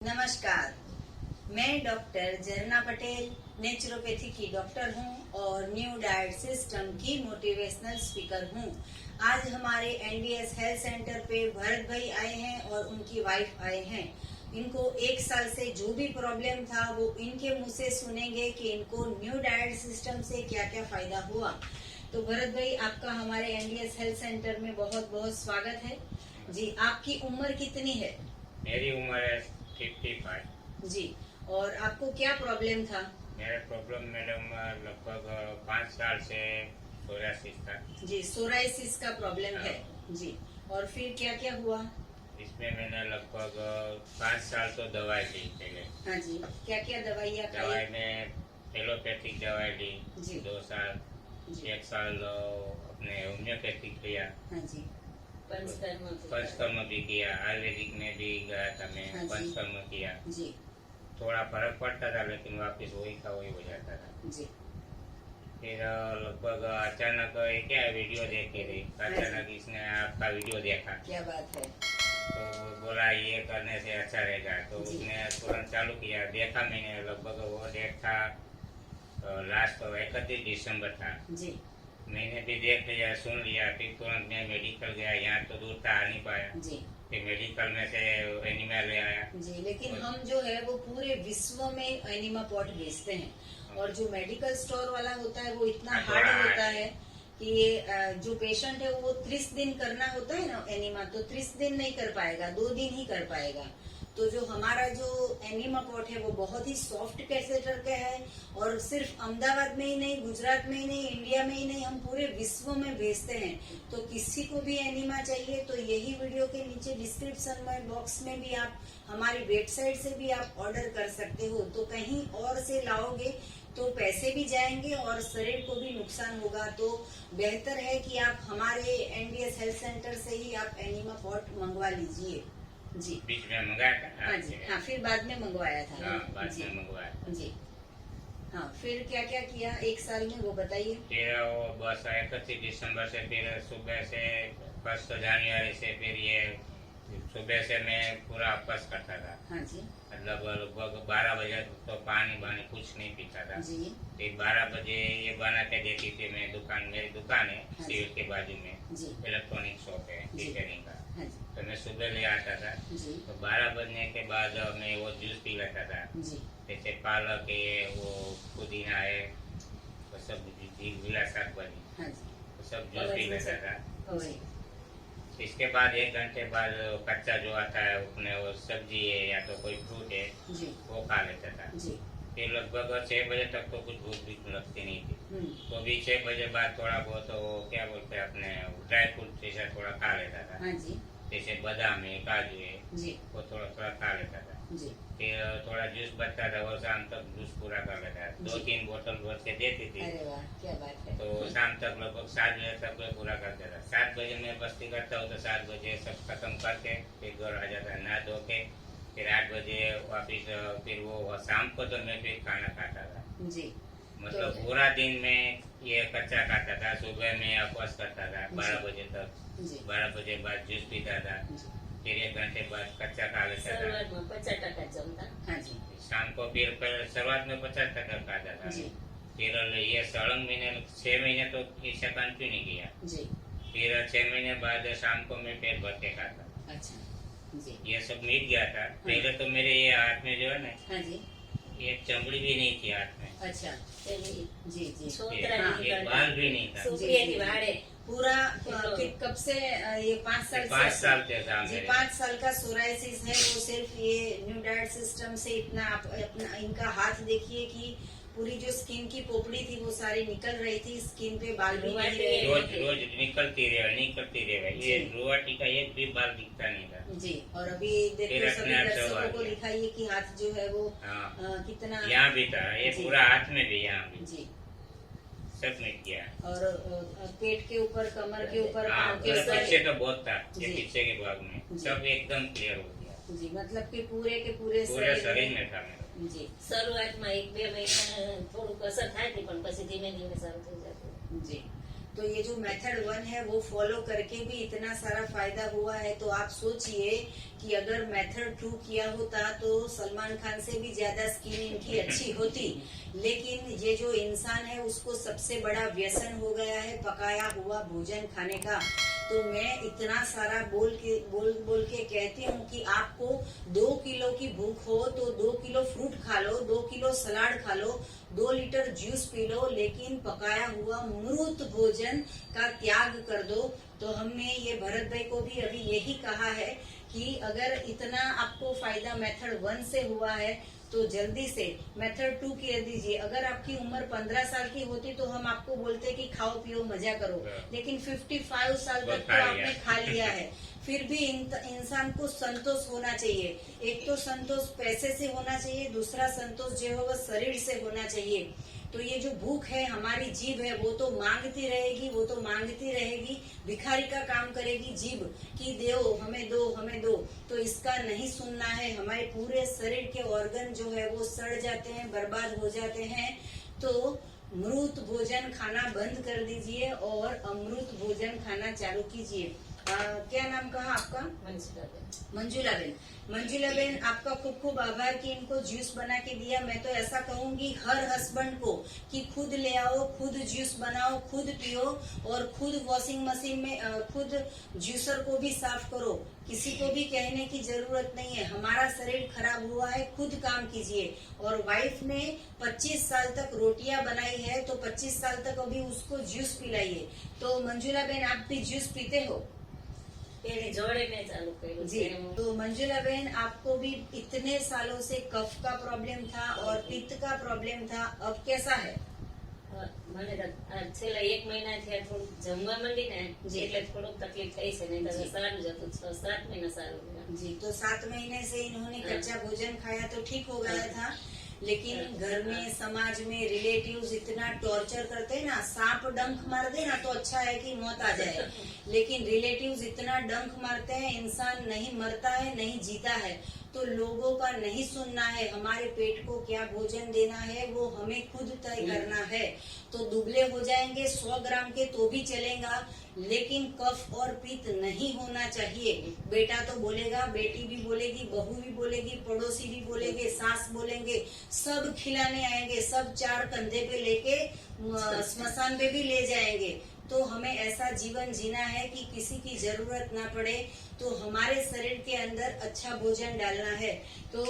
नमस्कार, मैं डॉक्टर झरना पटेल नेचुरोपैथी की डॉक्टर हूं और न्यू डाइट सिस्टम की मोटिवेशनल स्पीकर हूं। आज हमारे एनडीएस हेल्थ सेंटर पे भरत भाई आए हैं और उनकी वाइफ आए हैं। इनको 1 साल से जो भी प्रॉब्लम था वो इनके मुंह से सुनेंगे कि इनको न्यू डाइट सिस्टम से क्या क्या फायदा हुआ। तो भरत भाई, आपका हमारे एनडीएस हेल्थ सेंटर में बहुत बहुत स्वागत है जी। आपकी उम्र कितनी है? मेरी उम्र है 55 जी। और आपको क्या प्रॉब्लम था? मेरा प्रॉब्लम मैडम लगभग 5 साल से सोरासिस था जी, सोराइसिस का प्रॉब्लम है जी। और फिर क्या क्या हुआ? इसमें मैंने लगभग 5 साल तो दवाई ली पहले। हाँ जी, क्या क्या दवाइयाँ दवाई खाई? में एलोपैथिक दवाई ली जी। 2 साल, जी। 1 साल अपने होम्योपैथिक लिया, हाँ जी। पंचकर्म भी किया, आयुर्वेदिक में भी गया था मैं, हाँ जी। पंचकर्म किया। जी। थोड़ा फर्क पड़ता था लेकिन वापस वही का वही हो जाता था। जी। फिर लगभग अचानक क्या वीडियो देख के रही, अचानक इसने आपका वीडियो देखा क्या बात है। तो बोला ये करने से अच्छा रहेगा, तो जी। उसने तुरंत चालू किया। देखा मैंने, लगभग वो डेट था लास्ट 31 दिसंबर था। जी। मैंने भी देख लिया, सुन लिया। फिर तुरंत मैं मेडिकल गया, यहाँ तो दूर था, आ नहीं पाया। जी। फिर मेडिकल में से एनिमा ले आया जी। लेकिन हम जो है वो पूरे विश्व में एनिमा पॉट बेचते हैं और जो मेडिकल स्टोर वाला होता है वो इतना हार्ड होता है कि ये जो पेशेंट है वो 30 दिन करना होता है ना एनिमा, तो 30 दिन नहीं कर पाएगा, 2 दिन ही कर पाएगा। तो जो हमारा जो एनिमा पॉट है वो बहुत ही सॉफ्ट कैसेटर का है और सिर्फ अहमदाबाद में ही नहीं, गुजरात में ही नहीं, इंडिया में ही नहीं, हम पूरे विश्व में भेजते हैं। तो किसी को भी एनिमा चाहिए तो यही वीडियो के नीचे डिस्क्रिप्शन में बॉक्स में भी आप हमारी वेबसाइट से भी आप ऑर्डर कर सकते हो। तो कहीं और से लाओगे तो पैसे भी जाएंगे और शरीर को भी नुकसान होगा। तो बेहतर है कि आप हमारे एनडीएस हेल्थ सेंटर से ही आप एनिमा पॉट मंगवा लीजिए जी। बीच में मंगाया था। हाँ जी। हाँ, फिर बाद में मंगवाया था। हाँ, बाद जी। में मंगवाया था। जी। हाँ, फिर क्या क्या किया 1 साल में वो बताइए। फिर वो बस 31 दिसंबर से फिर सुबह से 1 जनवरी से फिर ये सुबह से मैं पूरा अपस करता था। हाँ जी। मतलब लगभग 12 बजे तो पानी वानी कुछ नहीं पीता था जी। फिर 12 बजे ये बना के देती थी मैं। मेरी दुकान है हाँ सिविल के बाजू में, जी। इलेक्ट्रॉनिक शॉप है जी। रिपेयरिंग का। हाँ जी। तो मैं सुबह ले आता था। जी। तो 12 बजने के बाद मैं वो जूस पी लेता था। जी। जैसे पालक है, वो पुदीना है, वो सब गीला शाक भाजी, हाँ जी। वो सब जूस पी लेता था। जी। इसके बाद 1 घंटे बाद कच्चा जो आता है उसमें वो सब्जी है या तो कोई फ्रूट है जी। वो खा लेता था। जी। फिर लगभग 6 बजे तक तो कुछ भूख भी लगती नहीं थी। तो भी 6 बजे बाद थोड़ा बहुत वो क्या बोलते हैं अपने ड्राई फ्रूट जैसा थोड़ा खा लेता था। हाँ जी। जैसे बादाम है, काजू है, जी। वो थोड़ा थोड़ा खा लेता था। जी। फिर थोड़ा जूस बचता था, वो शाम तक जूस पूरा कर लेता था। 2-3 बोतल भर के देती थी। अरे वाह, क्या बात है। तो शाम तक लगभग 7 बजे तक मैं पूरा कर देता। 7 बजे मैं बस्ती करता हूँ तो 7 बजे सब खत्म करके फिर घर आ जाता, नहा धो के। फिर 8 बजे वापिस फिर वो शाम को तो मैं फिर खाना खाता था जी। मतलब तो पूरा दिन में ये कच्चा खाता था। सुबह में अपवास करता था 12 बजे तक। जी। 12 बजे बाद जूस पीता था। फिर 1 घंटे बाद कच्चा खा लेता था। हाँ जी। शाम को फिर शुरुआत में 50% खाता था। जी। फिर ये सड़ंग महीने 6 महीने तो ऐसा कंटिन्यू किया। जी। फिर 6 महीने बाद शाम को मैं पेट भर के खाता। अच्छा जी। ये सब मिट गया था। पहले तो मेरे ये हाथ में जो है ना, हाँ जी। एक चमड़ी भी नहीं थी हाथ में। अच्छा जी। जी। एक बाल भी नहीं था। पूरा कब से ये 5 साल 5 साल से था जी। मेरे। 5 साल का सोराइसिस है वो सिर्फ ये न्यू डाइट सिस्टम से इतना अपना इनका हाथ देखिए कि पूरी जो स्किन की पोपड़ी थी वो सारी निकल रही थी, स्किन पे बाल भी नहीं रहे रोज रोज निकलती रहे। ये रुआटी का एक भी बाल दिखता नहीं था जी। और अभी देखो फिर सभी अपने आप सब दर्शकों आ को गया। दिखाइए कि हाथ जो है वो हाँ। कितना यहाँ भी था, ये जी। पूरा हाथ में भी, यहाँ भी जी। सब मिट गया। और पेट के ऊपर, कमर के ऊपर, हाँ, पाँव के पूरा ऊपर पीछे तो बहुत था। ये जी। पीछे के भाग में जी। सब एकदम क्लियर हो गया। जी। मतलब कि पूरे के पूरे पूरे शरीर में था मेरा। जी। શરૂઆતમાં 1-2 મહિના થોડુંક અસર થાય હતી પણ પછી ધીમે ધીમે સારું થઈ જતું. जी। तो ये जो मेथड 1 है वो फॉलो करके भी इतना सारा फायदा हुआ है, तो आप सोचिए कि अगर मेथड 2 किया होता तो सलमान खान से भी ज्यादा स्किन इनकी अच्छी होती। लेकिन ये जो इंसान है उसको सबसे बड़ा व्यसन हो गया है पकाया हुआ भोजन खाने का। तो मैं इतना सारा बोल के कहती हूँ कि आपको 2 किलो की भूख हो तो 2 किलो फ्रूट खा लो, 2 किलो सलाद खा लो, 2 लीटर जूस पी लो, लेकिन पकाया हुआ मृत भोजन का त्याग कर दो। तो हमने ये भरत भाई को भी अभी यही कहा है कि अगर इतना आपको फायदा मेथड 1 से हुआ है तो जल्दी से मेथड 2 कर दीजिए। अगर आपकी उम्र 15 साल की होती तो हम आपको बोलते कि खाओ पियो मजा करो, लेकिन 55 साल तक तो आपने खा लिया है। फिर भी इंसान को संतोष होना चाहिए। एक तो संतोष पैसे से होना चाहिए, दूसरा संतोष जो है वो शरीर से होना चाहिए। तो ये जो भूख है हमारी जीभ है वो तो मांगती रहेगी, वो तो मांगती रहेगी, भिखारी का काम करेगी जीभ कि दो हमें दो हमें दो। तो इसका नहीं सुनना है। हमारे पूरे शरीर के ऑर्गन जो है वो सड़ जाते हैं, बर्बाद हो जाते हैं। तो मृत भोजन खाना बंद कर दीजिए और अमृत भोजन खाना चालू कीजिए। क्या नाम कहा आपका? मंजुला बेन। मंजुला बेन, आपका खूब खूब आभार कि इनको जूस बना के दिया। मैं तो ऐसा कहूंगी हर हस्बैंड को कि खुद ले आओ, खुद जूस बनाओ, खुद पियो और खुद वॉशिंग मशीन में खुद जूसर को भी साफ करो। किसी को भी कहने की जरूरत नहीं है। हमारा शरीर खराब हुआ है, खुद काम कीजिए। और वाइफ ने 25 साल तक रोटियां बनाई है तो 25 साल तक अभी उसको जूस पिलाइए। तो मंजुला बेन, आप भी जूस पीते हो? जोड़े में चालू करो जी। तो मंजुला बहन, आपको भी इतने सालों से कफ का प्रॉब्लम था और पित्त का प्रॉब्लम था, अब कैसा है? મને છેલ્લા 1 મહિનાથી થોડું જમવા માંડી ને એટલે થોડુંક તકલીફ થઈ છે, નહીં તો સારું જ હતું। 6-7 મહિના સારું રહ્યા। जी, तो 7 महीने से इन्होंने कच्चा भोजन खाया तो ठीक हो गया था। लेकिन घर में, समाज में रिलेटिव्स इतना टॉर्चर करते हैं ना, सांप डंक मार दे ना तो अच्छा है कि मौत आ जाए, लेकिन रिलेटिव्स इतना डंक मारते हैं, इंसान नहीं मरता है, नहीं जीता है। तो लोगों का नहीं सुनना है। हमारे पेट को क्या भोजन देना है वो हमें खुद तय करना है। तो दुबले हो जाएंगे 100 ग्राम के तो भी चलेगा, लेकिन कफ और पित्त नहीं होना चाहिए। बेटा तो बोलेगा, बेटी भी बोलेगी, बहू भी बोलेगी, पड़ोसी भी बोलेंगे, सास बोलेंगे, सब खिलाने आएंगे, सब 4 कंधे पे लेके स्मशान पे भी ले जाएंगे। तो हमें ऐसा जीवन जीना है कि किसी की जरूरत ना पड़े। तो हमारे शरीर के अंदर अच्छा भोजन डालना है। तो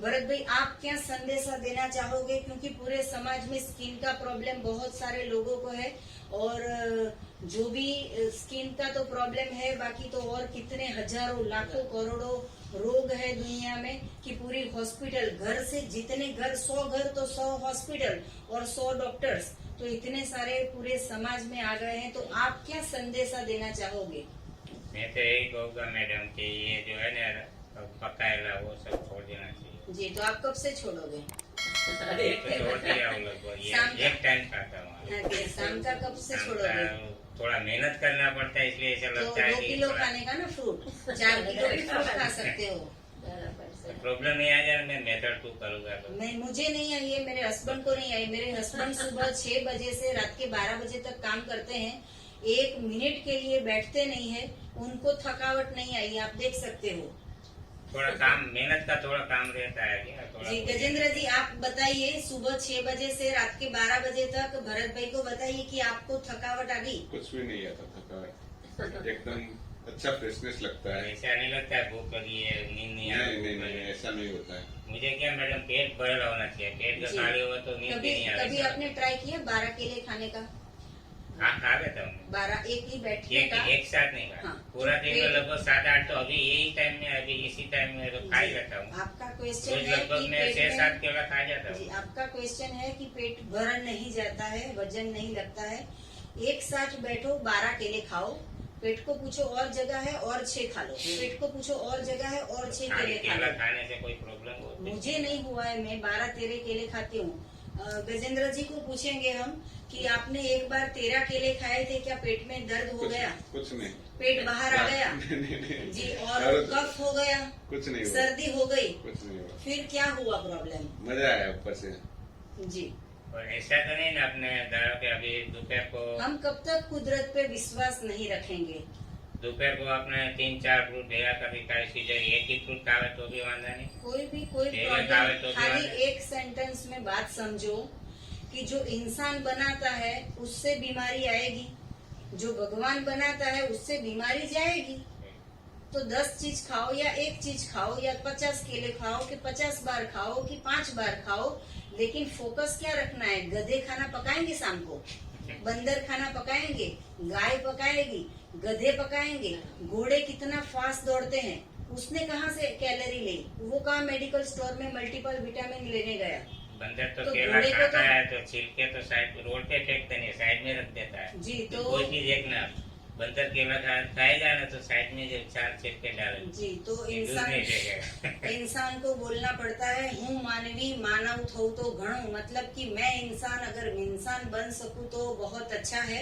भरत भाई, आप क्या संदेशा देना चाहोगे? क्योंकि पूरे समाज में स्किन का प्रॉब्लम बहुत सारे लोगों को है, और जो भी स्किन का तो प्रॉब्लम है, बाकी तो और कितने हजारों लाखों करोड़ों रोग है दुनिया में कि पूरी हॉस्पिटल, घर से जितने घर, 100 घर तो 100 हॉस्पिटल और 100 डॉक्टर्स, तो इतने सारे पूरे समाज में आ गए हैं। तो आप क्या संदेशा देना चाहोगे? मैं तो यही कहूँगा मैडम कि ये जो है ना पकाएला वो सब छोड़ देना चाहिए। जी, तो आप कब से छोड़ोगे? ये तो छोड़ दिया हम लोग को। ये एक टाइम खाता हूँ। शाम का कब से छोड़ोगे? थोड़ा मेहनत करना पड़ता है, इसलिए ऐसा तो लगता है 2 कि किलो खाने का ना फ्रूट, 4 किलो भी फ्रूट खा सकते हो। प्रॉब्लम नहीं आ जाए, मैं मेथड 2 करूँगा तो। नहीं, मुझे नहीं आई है, मेरे हस्बैंड को नहीं आई। मेरे हस्बैंड सुबह 6 बजे से रात के 12 बजे तक काम करते हैं, 1 मिनट के लिए बैठते नहीं है, उनको थकावट नहीं आई, आप देख सकते हो। थोड़ा काम, मेहनत का थोड़ा काम रहता है क्या? थोड़ा जी गजेंद्र जी, आप बताइए, सुबह 6 बजे से रात के 12 बजे तक भरत भाई को बताइए कि आपको थकावट आ गई? कुछ भी नहीं आता थकावट, एकदम अच्छा फ्रेशनेस लगता है। ऐसा नहीं लगता है भूख लगी है, नींद नहीं आ नहीं रही? नहीं नहीं, ऐसा नहीं होता है। मुझे क्या मैडम, पेट भरा होना चाहिए। पेट का जी। खाली हो तो नींद भी कभी नहीं आ कभी रही। आपने ट्राई किया 12 केले खाने का? हाँ, खा लेता हूँ। 12 एक ही बैठने का? एक साथ नहीं खा। हाँ। पूरा दिन में लगभग 7-8 तो अभी यही टाइम में, अभी इसी टाइम में तो खा ही लेता हूँ। आपका क्वेश्चन रोज है लगभग कि मैं पेट 6-7 में, केला खा जाता जी हूँ। आपका क्वेश्चन है कि पेट भर नहीं जाता है, वजन नहीं लगता है। एक साथ बैठो, 12 केले खाओ, पेट को पूछो और जगह है और 6 खा लो, पेट को पूछो और जगह है और 6 केले खा केला लो। खाने से कोई प्रॉब्लम होती है? मुझे नहीं हुआ है, मैं 12-13 केले खाती हूँ। गजेंद्र जी को पूछेंगे हम कि आपने एक बार 13 केले खाए थे, क्या पेट में दर्द हो गया? कुछ नहीं, पेट बाहर आ गया? नहीं जी, और कफ हो गया? कुछ नहीं हुआ, सर्दी हो गई? कुछ नहीं हुआ। फिर क्या हुआ प्रॉब्लम? मजा आया ऊपर से। जी, और ऐसा तो नहीं ना अपने धरो के अभी दोपहर को हम कब तक कुदरत पे विश्वास नहीं रखेंगे? दोपहर को अपने 3-4 फ्रूट भेगा कभी खाई सी जाए एक ही फ्रूट खावे तो भी वांधा नहीं। कोई ठीक है, प्रॉब्लम, खावे तो भी खाली वांधा। एक सेंटेंस में बात समझो कि जो इंसान बनाता है उससे बीमारी आएगी, जो भगवान बनाता है उससे बीमारी जाएगी। तो 10 चीज खाओ या एक चीज खाओ या 50 केले खाओ कि 50 बार खाओ कि 5 बार खाओ, लेकिन फोकस क्या रखना है? गधे खाना पकाएंगे शाम को, बंदर खाना पकाएंगे, गाय पकाएगी, गधे पकाएंगे। घोड़े कितना फास्ट दौड़ते हैं, उसने कहाँ से कैलोरी ली? वो कहाँ मेडिकल स्टोर में मल्टीपल विटामिन लेने गया? बंदर तो तो केला घोड़े को खाता तो- है तो छिलके तो साइड रोड पे फेंकते नहीं, साइड में रख देता है। जी, तो कोई चीज देखना, बंदर केला खाएगा ना तो साइड में जो 4 छिलके डाले जी, तो दूध नहीं फेंकेगा। इंसान को बोलना पड़ता है हूँ मानवी मानव थो तो घणो, मतलब कि मैं इंसान, अगर इंसान बन सकूं तो बहुत अच्छा है।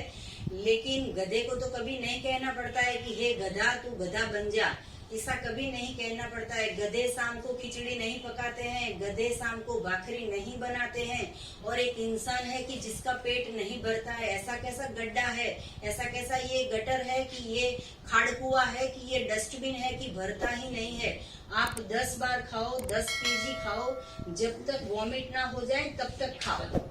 लेकिन गधे को तो कभी नहीं कहना पड़ता है कि हे गधा तू गधा बन जा, ऐसा कभी नहीं कहना पड़ता है। गधे शाम को खिचड़ी नहीं पकाते हैं, गधे शाम को भाखरी नहीं बनाते हैं। और एक इंसान है कि जिसका पेट नहीं भरता है, ऐसा कैसा गड्ढा है, ऐसा कैसा ये गटर है कि ये खाड़ कुआ है कि ये डस्टबिन है कि भरता ही नहीं है। आप 10 बार खाओ, 10 केजी खाओ, जब तक वॉमिट ना हो जाए तब तक खाओ,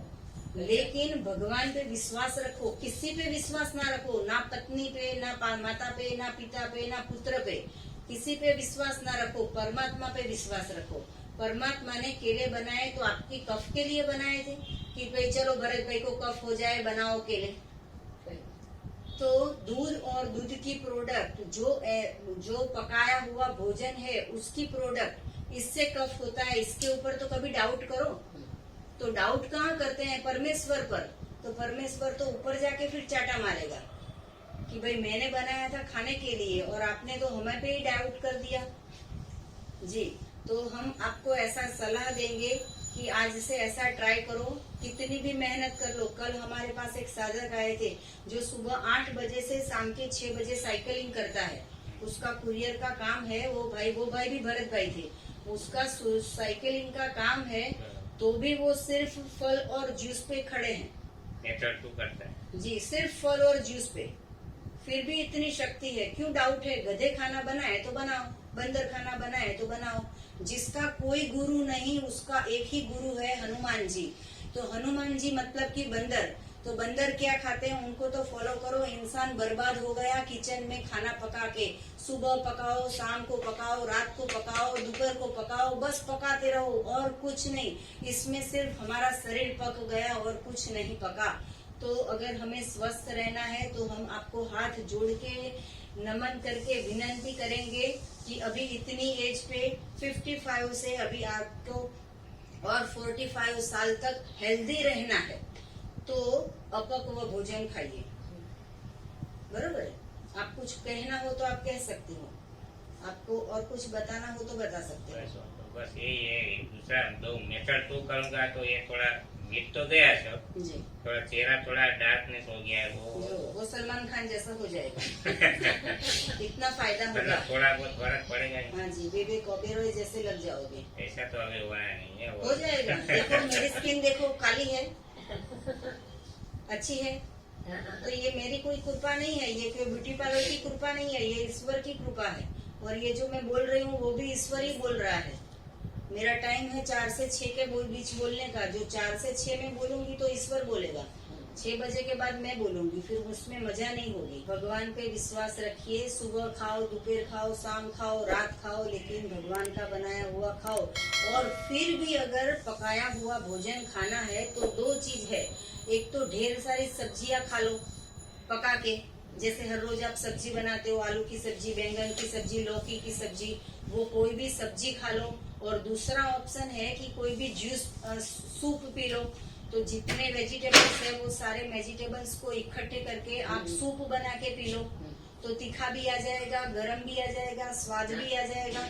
लेकिन भगवान पे विश्वास रखो। किसी पे विश्वास ना रखो, ना पत्नी पे, ना माता पे, ना पिता पे, ना पुत्र पे, किसी पे विश्वास ना रखो। परमात्मा पे विश्वास रखो। परमात्मा ने केले बनाए तो आपकी कफ के लिए बनाए थे कि भाई चलो भरत भाई को कफ हो जाए, बनाओ केले। तो दूध और दूध की प्रोडक्ट, जो पकाया हुआ भोजन है उसकी प्रोडक्ट, इससे कफ होता है। इसके ऊपर तो कभी डाउट करो? तो डाउट कहाँ करते हैं? परमेश्वर पर। तो परमेश्वर तो ऊपर जाके फिर चाटा मारेगा कि भाई मैंने बनाया था खाने के लिए और आपने तो हमें पे ही डाउट कर दिया। जी, तो हम आपको ऐसा सलाह देंगे कि आज से ऐसा ट्राई करो, कितनी भी मेहनत कर लो। कल हमारे पास एक साधक आए थे जो सुबह 8 बजे से शाम के 6 बजे साइकिलिंग करता है। उसका कुरियर का काम है। वो भाई भी भरत भाई थे, उसका साइकिलिंग का काम है, तो भी वो सिर्फ फल और जूस पे खड़े हैं। नेचर टू करता है जी, सिर्फ फल और जूस पे, फिर भी इतनी शक्ति है। क्यों डाउट है? गधे खाना बनाए तो बनाओ, बंदर खाना बनाए तो बनाओ। जिसका कोई गुरु नहीं, उसका एक ही गुरु है, हनुमान जी। तो हनुमान जी मतलब कि बंदर। तो बंदर क्या खाते हैं उनको तो फॉलो करो। इंसान बर्बाद हो गया किचन में खाना पका के। सुबह पकाओ, शाम को पकाओ, रात को पकाओ, दोपहर को पकाओ, बस पकाते रहो और कुछ नहीं। इसमें सिर्फ हमारा शरीर पक गया और कुछ नहीं पका। तो अगर हमें स्वस्थ रहना है तो हम आपको हाथ जोड़ के नमन करके विनती करेंगे कि अभी इतनी एज पे 55 से अभी आपको और 45 साल तक हेल्दी रहना है, तो अपक्व भोजन खाइए। बरोबर है? आप कुछ कहना हो तो आप कह सकती हो, आपको और कुछ बताना हो तो बता सकते हो। बस यही है। दूसरा दो मेथड टू करूंगा तो ये थोड़ा गिट तो गया सब, जी, थोड़ा चेहरा थोड़ा डार्कनेस हो गया है वो सलमान खान जैसा हो जाएगा। इतना फायदा होगा। मतलब थोड़ा बहुत फर्क पड़ेगा ही। हाँ जी, बेबी कॉबेरॉय जैसे लग जाओगे। ऐसा तो अभी हुआ नहीं है हो जाएगा। देखो मेरी स्किन देखो, काली है, अच्छी है। तो ये मेरी कोई कृपा नहीं है, ये कोई ब्यूटी पार्लर की कृपा नहीं है, ये ईश्वर की कृपा है। और ये जो मैं बोल रही हूँ वो भी ईश्वर ही बोल रहा है। मेरा टाइम है 4 से 6 के बीच बोलने का। जो 4 से 6 में बोलूंगी तो ईश्वर बोलेगा, 6 बजे के बाद मैं बोलूंगी, फिर उसमें मजा नहीं होगी। भगवान पे विश्वास रखिए। सुबह खाओ, दोपहर खाओ, शाम खाओ, रात खाओ, लेकिन भगवान का बनाया हुआ खाओ। और फिर भी अगर पकाया हुआ भोजन खाना है तो 2 चीज है। एक तो ढेर सारी सब्जियां खा लो पका के, जैसे हर रोज आप सब्जी बनाते हो, आलू की सब्जी, बैंगन की सब्जी, लौकी की सब्जी, वो कोई भी सब्जी खा लो। और दूसरा ऑप्शन है कि कोई भी जूस, सूप पी लो। तो जितने वेजिटेबल्स है वो सारे वेजिटेबल्स को इकट्ठे करके आप सूप बना के पी लो। तो तीखा भी आ जाएगा, गरम भी आ जाएगा, स्वाद भी आ जाएगा।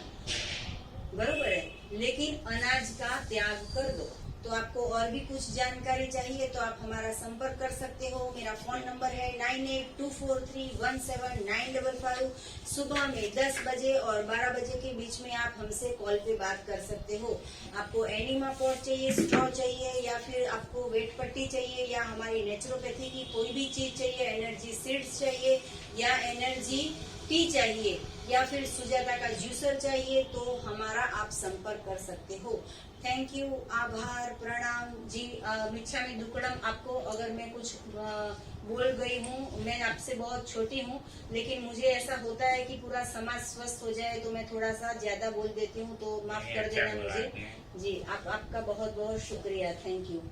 बरोबर है, लेकिन अनाज का त्याग कर दो। तो आपको और भी कुछ जानकारी चाहिए तो आप हमारा संपर्क कर सकते हो। मेरा फोन नंबर है 9824317955। सुबह में 10 बजे और 12 बजे के बीच में आप हमसे कॉल पे बात कर सकते हो। आपको एनिमा पॉट चाहिए, स्ट्रॉ चाहिए, या फिर आपको वेट पट्टी चाहिए, या हमारी नेचुरोपैथी की कोई भी चीज चाहिए, एनर्जी सीड्स चाहिए, या एनर्जी टी चाहिए, या फिर सुजाता का जूसर चाहिए, तो हमारा आप संपर्क कर सकते हो। थैंक यू, आभार, प्रणाम जी। मिच्छामी दुक्कडम। आपको अगर मैं कुछ बोल गई हूँ, मैं आपसे बहुत छोटी हूँ, लेकिन मुझे ऐसा होता है कि पूरा समाज स्वस्थ हो जाए तो मैं थोड़ा सा ज्यादा बोल देती हूँ, तो माफ कर अच्छा देना बोला मुझे आपने। जी। आपका बहुत बहुत शुक्रिया, थैंक यू।